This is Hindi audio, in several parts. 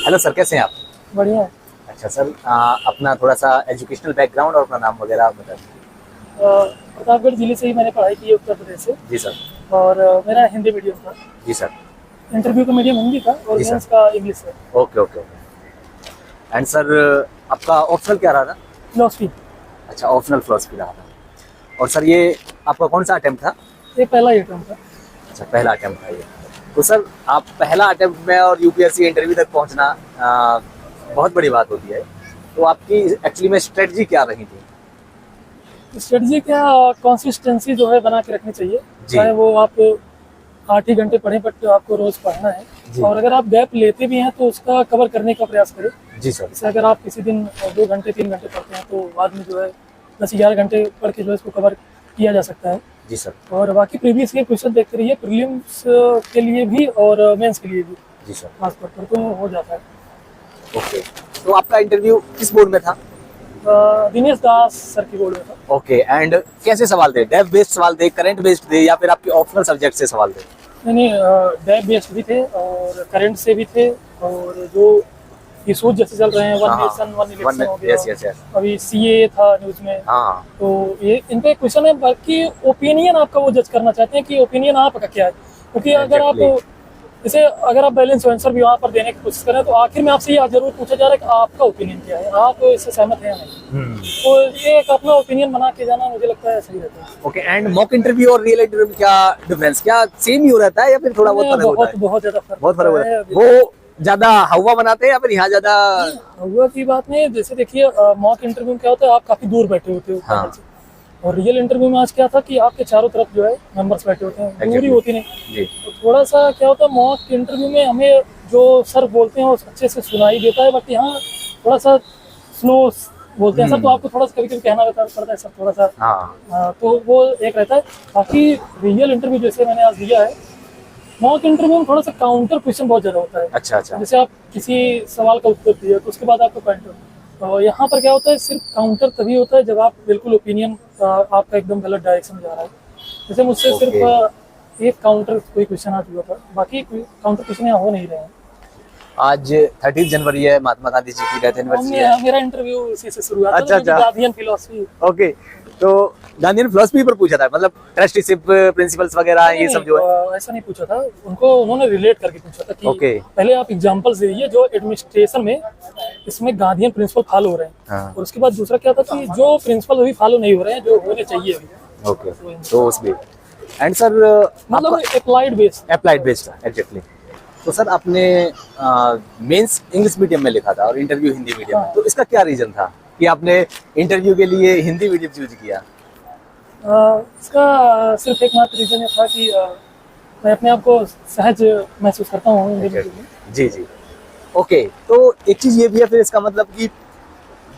हेलो सर, कैसे हैं आप? बढ़िया है। अच्छा सर, अपना थोड़ा सा एजुकेशनल बैकग्राउंड और अपना नाम वगैरह आप बता दीजिए। प्रतापगढ़ जिले से ही मैंने पढ़ाई की है, उत्तर प्रदेश से। जी सर। और मेरा हिंदी मीडियम था। जी सर। इंटरव्यू का मीडियम हिंदी था और जी सर। मेंस का इंग्लिश है। Okay okay okay. And sir, आपका ऑप्शनल क्या रहा था? फिलॉसफी। अच्छा, ऑप्शनल फिलोसफी रहा था। और सर, ये आपका कौन सा अटेम्प्ट था? ये पहला ही अटेम्प्ट था। अच्छा, पहला अटेम्प्ट था ये। तो सर, आप पहला अटेम्प्ट में और यूपीएससी इंटरव्यू तक पहुंचना बहुत बड़ी बात होती है। तो आपकी एक्चुअली में स्ट्रेटजी क्या रही थी? स्ट्रेटजी क्या, कंसिस्टेंसी जो है बना के रखनी चाहिए। जी। चाहे वो आप 8 ही घंटे पढ़ें, बट आपको रोज पढ़ना जी। है। और अगर आप गैप लेते भी हैं तो उसका कवर करने का प्रयास करें। जी सर। जैसे अगर आप किसी दिन 2 घंटे 3 घंटे पढ़ते हैं तो बाद में जो है 10-11 घंटे पढ़ के जो है इसको कवर किया जा सकता है। जी सर। और बाकी प्रीवियस ईयर क्वेश्चन देखते रहिए, प्रीलिम्स के लिए भी और मेंस के लिए भी। जी सर। खासतौर पर तो हो जाता है। ओके। तो आपका इंटरव्यू किस बोर्ड में था? दिनेश दास सर की बोर्ड में था। ओके। एंड कैसे सवाल थे? डेप्थ बेस्ड सवाल थे, करंट बेस्ड थे, या फिर आपके ऑप्शनल सब्जेक्ट से सवाल थे? नहीं, डेप बेस्ड भी थे और करंट से भी थे। और जो इशूज जैसे चल रहे हैं, वन नेशन वन इलेक्शन हो गया, यस यस यस। अभी सीए था न्यूज में। हाँ। तो ये इन पे क्वेश्चन है। बाकी ओपिनियन आपका वो जज करना चाहते हैं कि ओपिनियन आपका क्या है। क्योंकि अगर आप जैसे अगर आप बैलेंस आंसर भी वहाँ पर देने की कोशिश करें तो आखिर में आपसे ये जरूर पूछा जा रहा है कि आपका ओपिनियन क्या है, आप इससे सहमत हैं या नहीं। तो ये एक अपना ओपिनियन बना के जाना मुझे लगता है सही रहता है। ओके। एंड मॉक इंटरव्यू और रियल इंटरव्यू क्या डिफरेंस, क्या सेम ही हो रहता है या फिर थोड़ा बहुत फर्क होता है? बहुत ज्यादा फर्क बहुत फर्क होता है। है। वो ज्यादा हवा बनाते हैं या फिर यहाँ ज्यादा? हुआ की बात नहीं। जैसे देखिए, मॉक इंटरव्यू में क्या होता है, आप काफी दूर बैठे होते हो हाँ। panel से। और रियल इंटरव्यू में आज क्या था कि आपके चारों तरफ जो है मेंबर्स बैठे होते हैं, दूरी होती नहीं। जी। तो थोड़ा सा क्या होता है, मॉक इंटरव्यू में हमें जो सर बोलते हैं वो अच्छे से सुनाई देता है, बट यहाँ थोड़ा सा स्लो बोलते हैं सर, तो आपको थोड़ा सा कभी कभी कहना पड़ता है सर थोड़ा सा। हाँ। तो वो एक रहता है। बाकी रियल इंटरव्यू जैसे मैंने आज दिया है, मॉक इंटरव्यू में थोड़ा सा काउंटर क्वेश्चन बहुत ज्यादा होता है। अच्छा अच्छा। जैसे आप किसी सवाल का उत्तर दिए तो उसके बाद आपको पॉइंट, तो यहाँ पर क्या होता है, सिर्फ काउंटर तभी होता है जब आप बिल्कुल ओपिनियन आपका एकदम गलत डायरेक्शन में जा रहा है। जैसे मुझसे सिर्फ एक काउंटर कोई क्वेश्चन आ चुका था, बाकी काउंटर क्वेश्चन यहाँ हो नहीं रहे हैं। आज 30 जनवरी है, महात्मा गांधी जी की डेथ एनिवर्सरी है। मेरा इंटरव्यू इसी से शुरू हुआ था। अच्छा अच्छा। Gandhian philosophy. ओके। तो गांधीयन फिलोसफी पर पूछा था, मतलब ट्रस्टीशिप प्रिंसिपल्स वगैरह ये सब जो है? ऐसा नहीं पूछा था उनको, उन्होंने रिलेट करके पूछा था कि पहले आप एग्जांपल्स दीजिए जो एडमिनिस्ट्रेशन में इसमें गांधीयन प्रिंसिपल फॉलो हो रहे हैं। हाँ। और उसके बाद दूसरा क्या था कि जो प्रिंसिपल अभी फॉलो नहीं हो रहे हैं, जो होने चाहिए अभी। ओके। तो उसमें एंड सर, मतलब अप्लाइड बेस्ड था एग्जैक्टली। तो सर, आपने मेंस इंग्लिश मीडियम में लिखा था और इंटरव्यू हिंदी मीडियम में, तो इसका क्या रीजन था कि आपने इंटरव्यू के लिए हिंदी मीडियम चूज किया? इसका सिर्फ एकमात्र रीजन ये था कि मैं अपने आप को सहज महसूस करता हूँ हिंदी मीडियम में। जी जी। ओके। तो एक चीज ये भी है फिर, इसका मतलब कि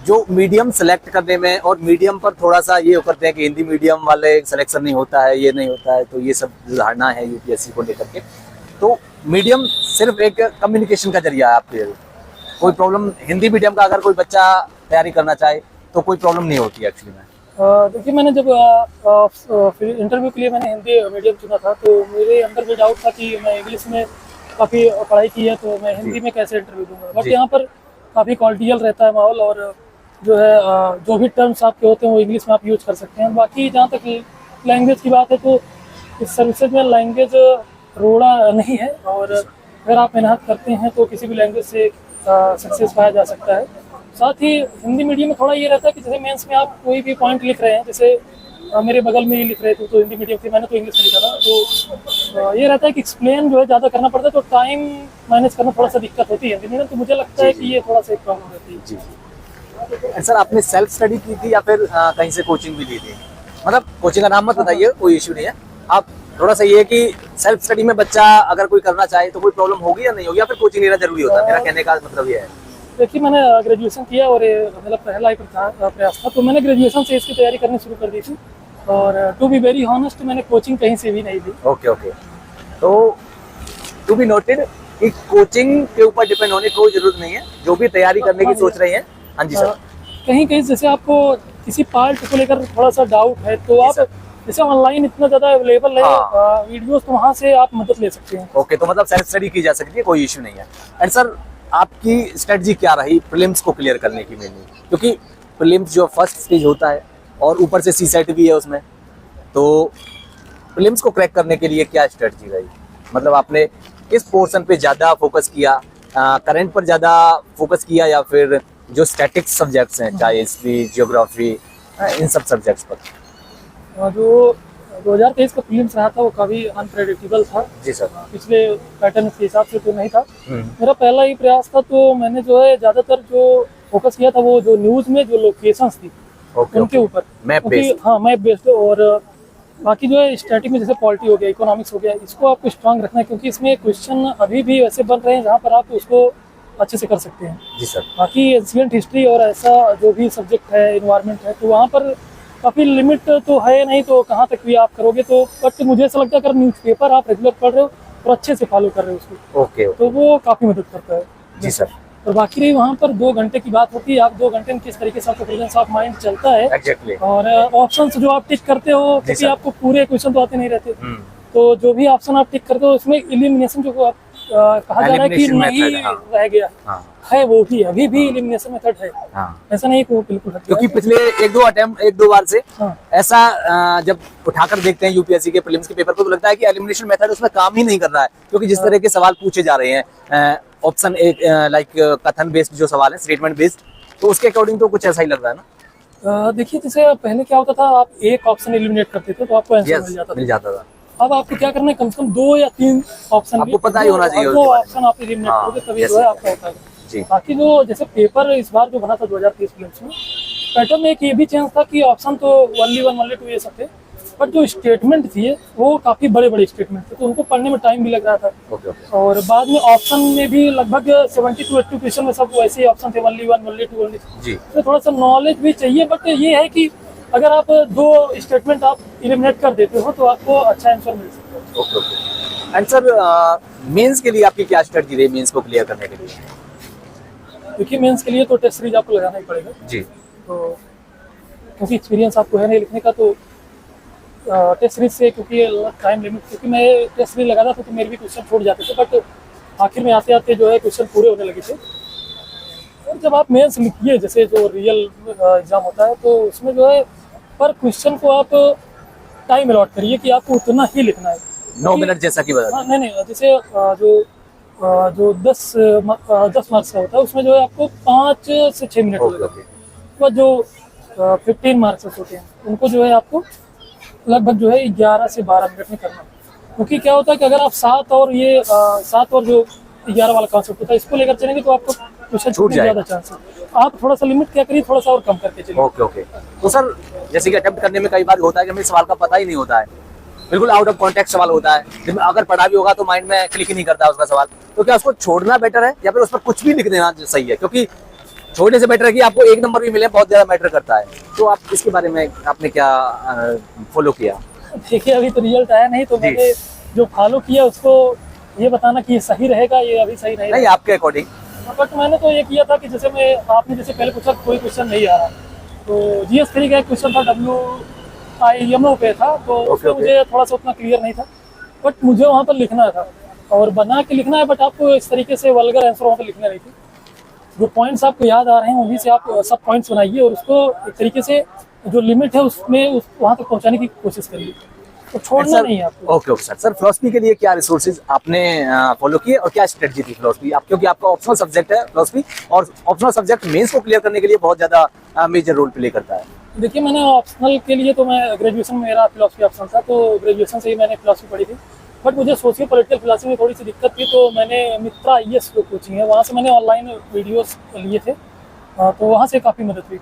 जो मीडियम सेलेक्ट करने में और मीडियम पर थोड़ा सा ये करते हैं कि हिंदी मीडियम वाले सिलेक्शन नहीं होता है, ये नहीं होता है, तो ये सब धारणा है यूपीएससी को लेकर के। तो मीडियम सिर्फ एक कम्युनिकेशन का जरिया है आपके। कोई प्रॉब्लम हिंदी मीडियम का अगर कोई बच्चा तैयारी करना चाहे तो कोई प्रॉब्लम नहीं होती एक्चुअली में? देखिए, मैंने जब इंटरव्यू के लिए मैंने हिंदी मीडियम चुना था तो मेरे अंदर भी डाउट था कि मैं इंग्लिश में काफ़ी पढ़ाई की है तो मैं हिंदी में कैसे इंटरव्यू दूंगा। बट यहाँ पर काफ़ी कॉर्डियल रहता है माहौल, और जो है जो भी टर्म्स आपके होते हैं वो इंग्लिश में आप यूज कर सकते हैं। बाकी जहाँ तक लैंग्वेज की बात है तो इस सर्विसेज में लैंग्वेज रोड़ा नहीं है, और अगर आप मेहनत करते हैं तो किसी भी लैंग्वेज से सक्सेस पाया जा सकता है। साथ ही हिंदी मीडियम में थोड़ा ये रहता है कि जैसे मेंस में आप कोई भी पॉइंट लिख रहे हैं, जैसे मेरे बगल में ही लिख रहे थे तो हिंदी मीडियम थी, मैंने तो इंग्लिश में लिखा था, तो ये रहता है कि एक्सप्लेन जो है ज़्यादा करना पड़ता है, तो टाइम मैनेज करना थोड़ा सा दिक्कत होती है हिंदी मीडियम। तो मुझे लगता है कि ये थोड़ा सा एक प्रॉब्लम रहती है। जी। सर, आपने सेल्फ स्टडी की थी या फिर कहीं से कोचिंग भी ली थी? मतलब कोचिंग का नाम मत बताइए, कोई इशू नहीं है। आप थोड़ा सा ये है कि सेल्फ स्टडी में बच्चा अगर कोई करना चाहे तो कोई प्रॉब्लम होगी या नहीं होगी, या फिर कोचिंग लेना जरूरी होता है? मेरा कहने का मतलब ये है। देखिए, मैंने ग्रेजुएशन किया और मेरा पहला ही प्रयास था, तो मैंने ग्रेजुएशन से इसकी तैयारी करनी शुरू कर दी थी। और टू बी वेरी ऑनेस्ट, मैंने कोचिंग कहीं से भी नहीं ली। Okay okay. तो टू बी नोटेड कि कोचिंग के ऊपर डिपेंड होने की कोई जरूरत नहीं है, जो भी तैयारी करने की सोच रहे हैं। हाँ जी सर। कहीं कहीं जैसे आपको किसी पार्ट को लेकर थोड़ा सा डाउट है तो आप जैसे ऑनलाइन इतना ज्यादा अवेलेबल है वीडियोस, तो वहाँ से आप मदद ले सकते हैं। ओके। तो मतलब सेल्फ स्टडी की जा सकती है, कोई इशू नहीं है। एंड सर, आपकी स्ट्रेटजी क्या रही प्रीलिम्स को क्लियर करने की मेनली, क्योंकि प्रीलिम्स जो फर्स्ट स्टेज होता है और ऊपर से सीसेट भी है उसमें, तो प्रीलिम्स को क्रैक करने के लिए क्या स्ट्रेटजी रही? मतलब आपने किस पोर्शन पे ज़्यादा फोकस किया, करंट पर ज़्यादा फोकस किया या फिर जो स्टैटिक्स सब्जेक्ट्स हैं चाहे हिस्ट्री, ज्योग्राफी, इन सब सब्जेक्ट्स पर? जो 2023 का प्रीलिम्स रहा था वो काफ़ी अनप्रेडिक्टेबल था। जी सर। पिछले पैटर्न के हिसाब से तो नहीं था। मेरा पहला ही प्रयास था, तो मैंने जो है ज़्यादातर जो फोकस किया था वो जो न्यूज़ में जो लोकेशंस थी उनके ऊपर, मैप बेस्ड। हाँ मैप बेस्ड। और बाकी जो है स्टैटिक में जैसे पॉलिटी हो गया, इकोनॉमिक्स हो गया, इसको आपको स्ट्रांग रखना है क्योंकि इसमें क्वेश्चन अभी भी वैसे बन रहे हैं जहाँ पर आप उसको अच्छे से कर सकते हैं। जी सर। बाकी एंशिएंट हिस्ट्री और ऐसा जो भी सब्जेक्ट है, इन्वायरमेंट है, तो वहाँ पर काफ़ी लिमिट तो है नहीं, तो कहाँ तक भी आप करोगे। तो बट मुझे ऐसा लगता है अगर न्यूज़पेपर आप रेगुलर पढ़ रहे हो और अच्छे से फॉलो कर रहे हो उसको, ओके। तो वो काफ़ी मदद करता है। जी सर। और बाकी रही वहाँ पर 2 घंटे की बात होती है, आप 2 घंटे में किस तरीके से आपका प्रेजेंस ऑफ माइंड चलता है। एग्जैक्टली। और ऑप्शंस जो आप टिक करते हो, क्योंकि आपको पूरे क्वेश्चन तो आते नहीं रहते, हम्म। तो जो भी ऑप्शन आप टिक करते हो उसमें एलिमिनेशन जो आप कहा जा रहा है कि Elimination नहीं method, हाँ। रह गया हाँ है, वो भी अभी भी एलिमिनेशन मेथड है। हाँ। ऐसा नहीं कि वो बिल्कुल हट गया क्योंकि है। पिछले एक दो बार से हाँ। ऐसा जब उठाकर देखते हैं यूपीएससी के प्रीलिम्स के पेपर को, तो लगता है कि एलिमिनेशन मेथड उसमें काम ही नहीं कर रहा है, क्योंकि जिस तरह के सवाल पूछे जा रहे हैं, ऑप्शन एक लाइक कथन बेस्ड जो सवाल है, स्टेटमेंट बेस्ड, तो उसके अकॉर्डिंग तो कुछ ऐसा ही लग रहा है ना। देखिए जैसे पहले क्या होता था, आप एक ऑप्शन एलिमिनेट करते थे तो आपको आंसर मिल जाता था। अब आपको क्या करना है, कम से कम 2 या 3 ऑप्शन आपको पता ही होना चाहिए वो उसके बारे में। ऑप्शन आप एलिमिनेट हाँ, करोगे तभी yes, जो है yes, आपका होता है। जी। बाकी जो जैसे पेपर इस बार जो बना था 2023 प्रीलिम्स में, पैटर्न में एक ये भी चेंज था कि ऑप्शन तो ओनली 1 ओनली 2 ये सब थे, बट जो स्टेटमेंट थी वो काफी बड़े बड़े स्टेटमेंट थे, तो उनको पढ़ने में टाइम भी लग रहा था। Okay okay. और बाद में ऑप्शन में भी लगभग 70 to 80 क्वेश्चन में सब वैसे ही ऑप्शन थे, ओनली 1 ओनली 2 ओनली। जी। तो थोड़ा सा नॉलेज भी चाहिए, बट ये है कि अगर आप 2 स्टेटमेंट आप एलिमिनेट कर देते हो तो आपको अच्छा आंसर मिल सकता है। Okay okay. And sir mains के लिए आपकी क्या स्ट्रेटजी रही मेंस को क्लियर करने के लिए? क्योंकि मेंस के लिए तो टेस्ट सीरीज आपको लगाना ही पड़ेगा, जी। तो क्योंकि एक्सपीरियंस आपको है नहीं लिखने का, तो टेस्ट सीरीज से क्योंकि टाइम लिमिट, क्योंकि मैं टेस्ट सीरीज लगाता था तो मेरे भी क्वेश्चन छूट जाते थे, बट आखिर में आते आते जो है क्वेश्चन पूरे होने लगे थे। और जब आप मेंस लिखिए, जैसे जो रियल एग्जाम होता है, तो उसमें जो है पर क्वेश्चन को आप टाइम अलॉट करिए कि आपको उतना ही लिखना है। 9 मिनट जैसा कि बता। हाँ, नहीं जैसे जो 10 मार्क्स का होता है उसमें जो है आपको 5 से 6 मिनट ओके लगेगा। ओके। तो जो 15 मार्क्स होते हैं उनको जो है आपको लगभग जो है 11 से 12 मिनट में करना, क्योंकि क्या होता है कि अगर आप 7 और जो 11 वाला कॉन्सेप्ट होता है इसको लेकर चलेंगे तो आपको क्वेश्चन छूट ज़्यादा चांस है। आप थोड़ा सा लिमिट क्या करिए, थोड़ा सा और कम करके चलिए। Okay okay. तो सर जैसे कि अटेम्प्ट करने में कई बार होता है कि हमें सवाल का पता ही नहीं होता है, बिल्कुल आउट ऑफ कॉन्टेक्स्ट सवाल होता है, अगर पढ़ा भी होगा तो माइंड में क्लिक ही नहीं करता उसका सवाल, तो क्या उसको छोड़ना बेटर है या फिर उस पर कुछ भी लिख देना सही है? क्योंकि छोड़ने से बेटर है कि आपको 1 नंबर भी मिले, बहुत ज़्यादा मैटर करता है। तो आप इसके बारे में आपने क्या फॉलो किया? देखिए अभी तो रिजल्ट आया नहीं, तो मैंने जो फॉलो किया उसको ये बताना कि ये सही रहेगा, ये अभी सही रहेगा नहीं आपके अकॉर्डिंग। बट मैंने तो ये किया था कि जैसे आपने जैसे पहले पूछा कोई क्वेश्चन नहीं आ रहा, तो GS3 का एक क्वेश्चन था, WIMO पे था, तो उसमें मुझे थोड़ा सा उतना क्लियर नहीं था, बट मुझे वहाँ पर लिखना था और बना के लिखना है, बट आपको इस तरीके से वल्गर आंसर वहाँ पर लिखना नहीं थी। जो पॉइंट्स आपको याद आ रहे हैं उन्हीं से आप सब पॉइंट्स बनाइए और उसको एक तरीके से जो लिमिट है उसमें वहाँ तक पहुँचाने की कोशिश करिए, तो छोड़ना नहीं है आपको। Okay okay sir. फिलॉसफी के लिए क्या रिसोर्सेज आपने फॉलो किए और क्या स्ट्रेटजी थी फिलॉसफी आप, क्योंकि आपका ऑप्शनल सब्जेक्ट है फिलॉसफी, और ऑप्शनल सब्जेक्ट मेंस को क्लियर करने के लिए बहुत ज्यादा मेजर रोल प्ले करता है। देखिए मैंने ऑप्शनल के लिए तो मैं ग्रेजुएशन में मेरा फिलॉसफी ऑप्शन था, तो ग्रेजुएशन से ही मैंने फिलॉसफी पढ़ी थी, बट मुझे सोशियो पॉलिटिकल फिलॉसफी में थोड़ी सी दिक्कत थी, तो मैंने मित्रा IAS जो कोचिंग है वहाँ से मैंने ऑनलाइन वीडियोस लिए थे, तो वहाँ से काफ़ी मदद हुई।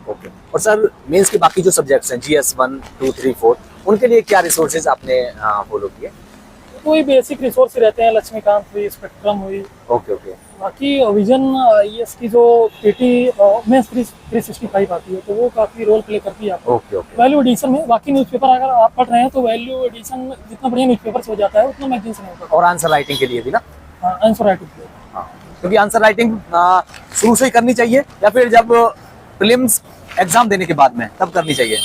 ओके। और सर मेंस के बाकी जो सब्जेक्ट्स हैं GS 1, 2, 3, 4 उनके लिए क्या रिसोर्सेज आपने फॉलो किए? कोई बेसिक रिसोर्स रहते हैं, लक्ष्मीकांत हुई, स्पेक्ट्रम हुई, ओके ओके। बाकी विजन IAS की जो PT मेंस 365 आती है तो वो काफ़ी रोल प्ले करती है आपको ओके ओके। वैल्यू एडिशन में। बाकी न्यूज़पेपर अगर आप पढ़ रहे हैं तो वैल्यू एडिशन जितना बढ़िया न्यूज़पेपर से हो जाता है उतना मैगजीन से नहीं होता। और आंसर राइटिंग के लिए भी ना? हाँ, आंसर राइटिंग के लिए। हाँ, क्योंकि आंसर राइटिंग शुरू से ही करनी चाहिए या फिर जब प्रीलिम्स एग्जाम देने के बाद में तब करनी चाहिए?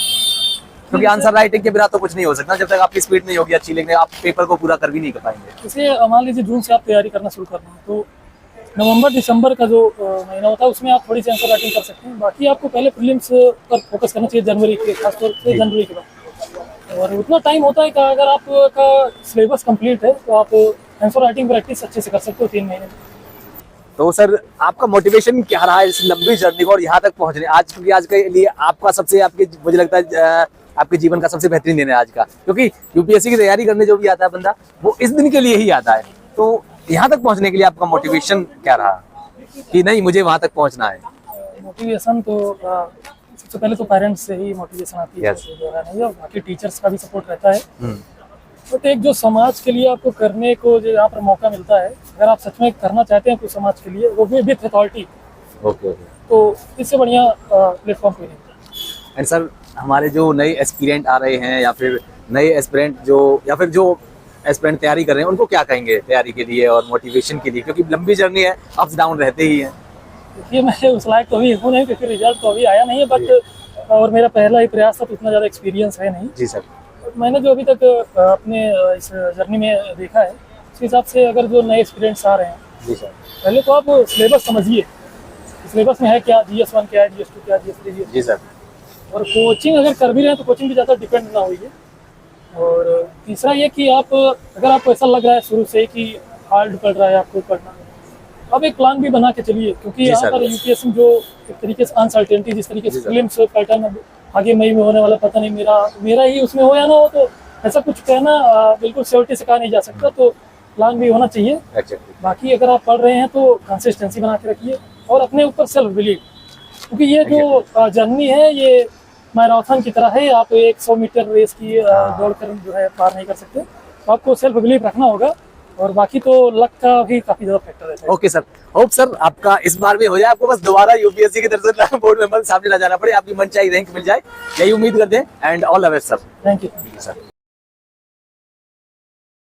क्योंकि आंसर राइटिंग के बिना तो कुछ नहीं हो सकता, जब तक आपकी स्पीड नहीं होगी अच्छी लिखने, आप पेपर को पूरा कर भी नहीं कर पाएंगे। जैसे मान लीजिए जून से आप तैयारी करना शुरू कर रहे हैं, तो नवंबर दिसंबर का जो महीना होता है उसमें आप थोड़ी सी आंसर राइटिंग कर सकते हैं। बाकी आपको पहले प्रीलिम्स पर फोकस करना चाहिए जनवरी के, खासतौर से जनवरी के बाद। और उतना टाइम होता है कि अगर आपका सिलेबस कंप्लीट है तो आप आंसर राइटिंग प्रैक्टिस अच्छे से कर सकते हो 3 महीने में। तो सर आपका मोटिवेशन क्या रहा है इस लंबी जर्नी को और यहाँ तक पहुंचने, आज, क्योंकि आज के लिए आपका सबसे, आपके मुझे लगता है आपके जीवन का सबसे बेहतरीन दिन है आज का, क्योंकि यूपीएससी की तैयारी करने जो भी आता है बंदा वो इस दिन के लिए ही आता है। तो यहाँ तक पहुंचने के लिए आपका मोटिवेशन क्या रहा कि नहीं मुझे वहां तक पहुंचना है? मोटिवेशन तो सबसे पहले तो पेरेंट्स से ही मोटिवेशन आती है, Yes. नहीं, और बाकी टीचर्स का भी सपोर्ट रहता है। बट एक जो समाज के लिए आपको करने को जो यहाँ पर मौका मिलता है, अगर आप सच में करना चाहते हैं कुछ समाज के लिए, वो भी विथ अथॉरिटी, ओके। तो इससे बढ़िया प्लेटफॉर्म कोई नहीं। एंड सर हमारे जो नए एस्पिरेंट आ रहे हैं या फिर नए एस्पिरेंट जो एस्पिरेंट तैयारी कर रहे हैं उनको क्या कहेंगे तैयारी के लिए और मोटिवेशन के लिए, क्योंकि लंबी जर्नी है, अप्स डाउन रहते ही हैं। देखिए मैं उस लायक तो अभी हूँ नहीं, क्योंकि रिजल्ट तो अभी आया नहीं है, बट और मेरा पहला ही प्रयास था तो इतना ज़्यादा एक्सपीरियंस है नहीं। जी सर। मैंने जो अभी तक अपने इस जर्नी में देखा है उस हिसाब से, अगर जो नए स्टूडेंट्स आ रहे हैं, जी सर। पहले तो आप सिलेबस समझिए, सिलेबस में है क्या, GS1 क्या है, GS2 क्या है, GS3 जी सर। और कोचिंग अगर कर भी रहे हैं तो कोचिंग पे ज़्यादा डिपेंड ना होइए। और तीसरा ये कि आप, अगर आपको ऐसा लग रहा है शुरू से ही कि हार्ड पड़ रहा है आपको पढ़ना, अब एक प्लान भी बना के चलिए, क्योंकि यहाँ पर यूपीएससी में जो एक तरीके से अनसर्टेनिटी, जिस तरीके से प्रीलिम्स पैटर्न आगे मई में होने वाला, पता नहीं मेरा ही उसमें हो या ना हो, तो ऐसा कुछ कहना बिल्कुल श्योरिटी से कहा नहीं जा सकता, तो प्लान भी होना चाहिए। बाकी अगर आप पढ़ रहे हैं तो कंसिस्टेंसी बना के रखिए और अपने ऊपर सेल्फ बिलीव, क्योंकि ये जो जर्नी है ये मैराथन की तरह है, आप 100 मीटर रेस की दौड़ कर जो है पार नहीं कर सकते, तो आपको सेल्फ बिलीव रखना होगा, और बाकी तो लक का भी काफी ज्यादा फैक्टर रहता है। ओके सर, होप सर आपका इस बार भी हो जाए, आपको बस दोबारा यूपीएससी की तरफ से बोर्ड मेंबर सामने ना जाना पड़े, आपकी मनचाही रैंक मिल जाए, यही उम्मीद करते हैं। And all the best sir. Thank you sir.